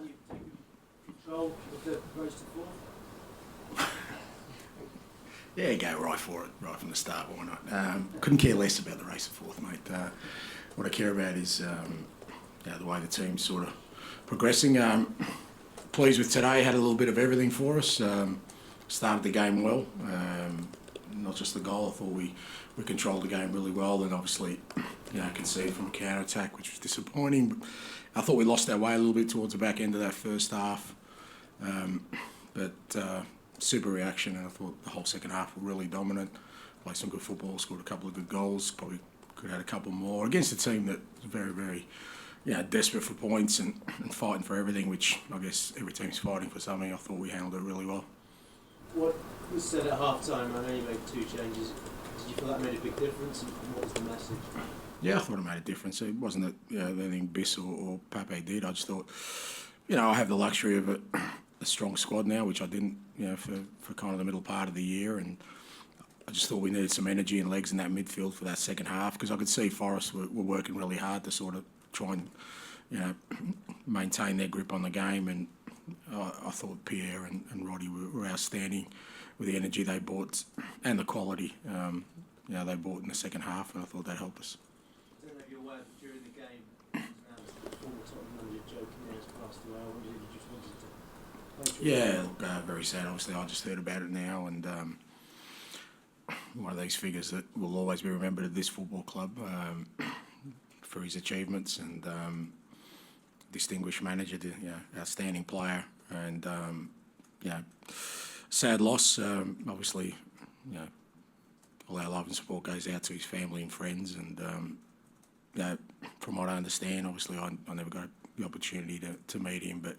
and you've taken control of the race to fourth? Yeah, go right for it, right from the start, why not? Couldn't care less about the race to fourth, mate. What I care about is the way the team's sort of progressing. Pleased with today, had a little bit of everything for us. Started the game well, not just the goal. I thought we controlled the game really well, and obviously, conceded from a counter attack, which was disappointing. But I thought we lost our way a little bit towards the back end of that first half. But super reaction, and I thought the whole second half were really dominant. Played some good football, scored a couple of good goals. Probably could have had a couple more against a team that was very, very, desperate for points and fighting for everything. Which I guess every team's fighting for something. I thought we handled it really well. What was said at half time? I know you made 2 changes. Did you feel that made a big difference, and what was the message? Yeah, I thought it made a difference. It wasn't that anything Biss or Pape did. I just thought, I have the luxury of a strong squad now, which I didn't, for kind of the middle part of the year, and I just thought we needed some energy and legs in that midfield for that second half, because I could see Forest were working really hard to sort of try and, maintain their grip on the game, and I thought Pierre and Roddy were outstanding with the energy they brought and the quality, they brought in the second half, and I thought that helped us. I don't know if you're aware, but during the game, the former Tottenham manager Joe has passed away. I wondered if you just wanted to... Yeah, look, very sad. Obviously, I just heard about it now, and one of these figures that will always be remembered at this football club for his achievements, and distinguished manager, outstanding player, and sad loss. Obviously, all our love and support goes out to his family and friends, and from what I understand, obviously I never got the opportunity to meet him, but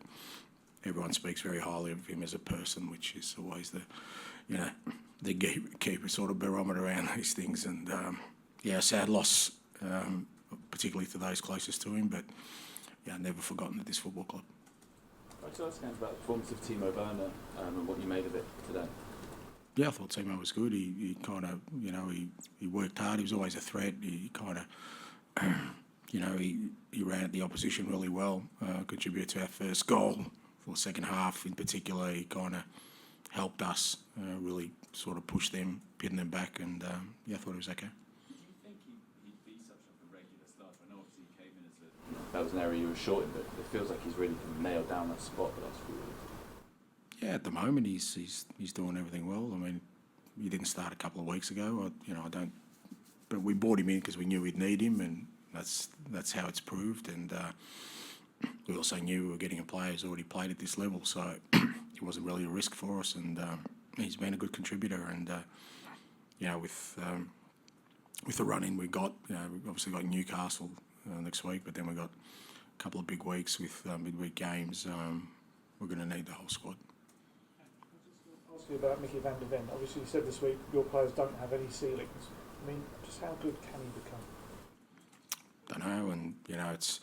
everyone speaks very highly of him as a person, which is always the gatekeeper sort of barometer around these things. And sad loss, particularly to those closest to him, but never forgotten at this football club. I'd like to ask about the performance of Timo Werner and what you made of it today. Yeah, I thought Timo was good. He kind of, he worked hard. He was always a threat. He kind of, he ran at the opposition really well, contributed to our first goal. For the second half in particular, he kind of helped us really sort of push them, pin them back, and I thought it was okay. Did you think he'd be such a regular starter? I know obviously he came in as that was an area you were short in, but it feels like he's really nailed down that spot the last few weeks. Yeah, at the moment he's doing everything well. I mean, he didn't start a couple of weeks ago. I don't, but we brought him in because we knew we'd need him, and that's how it's proved. And we also knew we were getting a player who's already played at this level, so it wasn't really a risk for us. And he's been a good contributor. And with the run-in we got, we've obviously got Newcastle next week, but then we got a couple of big weeks with midweek games. We're going to need the whole squad. I'll ask you about Mickey van der Ven. Obviously, you said this week your players don't have any ceilings. I mean, just how good can he become? Don't know, and it's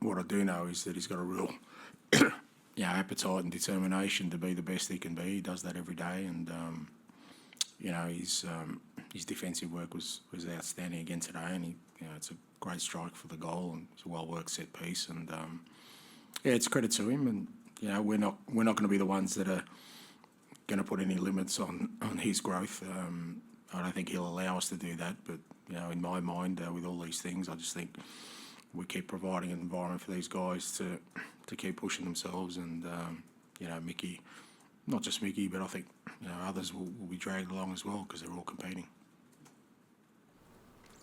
what I do know is that he's got a real appetite and determination to be the best he can be. He does that every day, and his defensive work was outstanding again today, and it's a great strike for the goal, and it's a well worked set piece, and it's credit to him. And we're not going to be the ones that are going to put any limits on his growth. I don't think he'll allow us to do that, but in my mind, with all these things, I just think we keep providing an environment for these guys to keep pushing themselves, and Mickey, not just Mickey, but I think others will be dragged along as well because they're all competing.